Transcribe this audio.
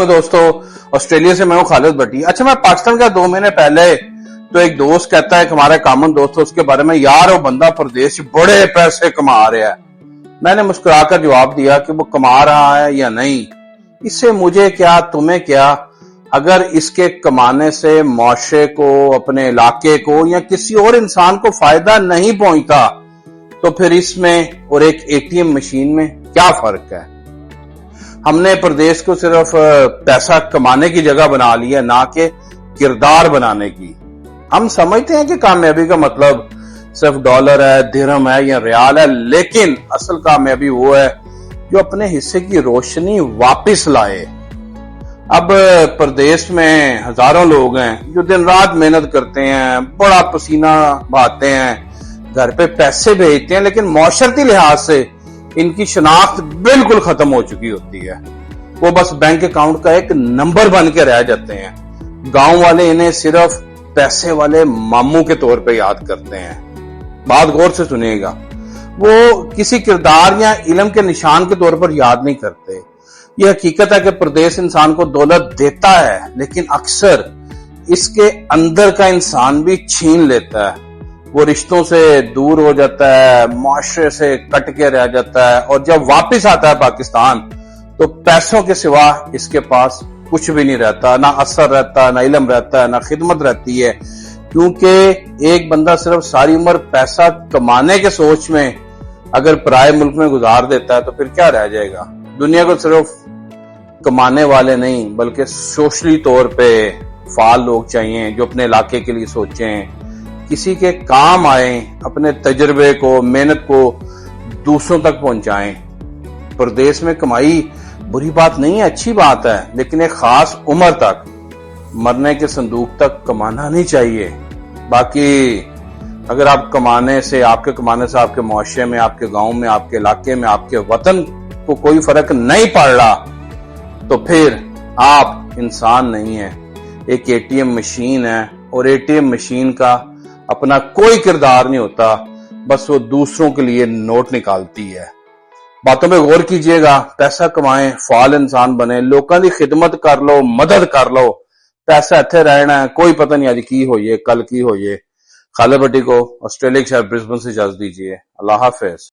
दोस्तों, ऑस्ट्रेलिया से मैं हूं खालिद भट्टी। अच्छा, मैं पाकिस्तान का 2 महीने पहले तो एक दोस्त कहता है कि हमारे कॉमन दोस्त उसके बारे में, यार वो बंदा प्रदेश बड़े पैसे कमा रहा है। मैंने मुस्कुराकर जवाब दिया कि वो कमा रहा है या नहीं, इससे मुझे क्या तुम्हें क्या। अगर इसके कमाने से मुआशरे को, अपने इलाके को या किसी और इंसान को फायदा नहीं पहुंचता तो फिर इसमें और एक एटीएम मशीन में क्या फर्क है। हमने प्रदेश को सिर्फ पैसा कमाने की जगह बना लिया, ना कि किरदार बनाने की। हम समझते हैं कि कामयाबी का मतलब सिर्फ डॉलर है, दिरहम है या रियाल है, लेकिन असल कामयाबी वो है जो अपने हिस्से की रोशनी वापस लाए। अब प्रदेश में हजारों लोग हैं जो दिन रात मेहनत करते हैं, बड़ा पसीना बहाते हैं, घर पे पैसे भेजते हैं, लेकिन मौशरती लिहाज से इनकी शनाख्त बिल्कुल खत्म हो चुकी होती है। वो बस बैंक अकाउंट का एक नंबर बन के रह जाते हैं। गांव वाले इन्हें सिर्फ पैसे वाले मामू के तौर पे याद करते हैं। बात गौर से सुनिएगा, वो किसी किरदार या इल्म के निशान के तौर पर याद नहीं करते। यह हकीकत है कि प्रदेश इंसान को दौलत देता है, लेकिन अक्सर इसके अंदर का इंसान भी छीन लेता है। वो रिश्तों से दूर हो जाता है, मुआशरे से कट के रह जाता है, और जब वापस आता है पाकिस्तान तो पैसों के सिवा इसके पास कुछ भी नहीं रहता। ना असर रहता, ना इल्म रहता है, ना खिदमत रहती है। क्योंकि एक बंदा सिर्फ सारी उम्र पैसा कमाने के सोच में अगर पराये मुल्क में गुजार देता है तो फिर क्या रह जाएगा। दुनिया को सिर्फ कमाने वाले नहीं बल्कि सोशली तौर पे फाल लोग चाहिए जो अपने इलाके के लिए सोचें, किसी के काम आए, अपने तजर्बे को, मेहनत को दूसरों तक पहुंचाएं। प्रदेश में कमाई बुरी बात नहीं है, अच्छी बात है, लेकिन एक खास उम्र तक, मरने के संदूक तक कमाना नहीं चाहिए। बाकी अगर आप कमाने से, आपके कमाने से आपके मुआशरे में, आपके गांव में, आपके इलाके में, आपके वतन को कोई फर्क नहीं पड़ रहा तो फिर आप इंसान नहीं है, एक एटीएम मशीन है। और एटीएम मशीन का अपना कोई किरदार नहीं होता, बस वो दूसरों के लिए नोट निकालती है। बातों पे गौर कीजिएगा, पैसा कमाएं, फाल इंसान बने, लोगों की खिदमत कर लो, मदद कर लो। पैसा इत्थे रहना है, कोई पता नहीं आज की होइए, कल की होइए। खालिद भट्टी को ऑस्ट्रेलिया के शहर ब्रिस्बेन से इजाजत दीजिए। अल्लाह हाफिज।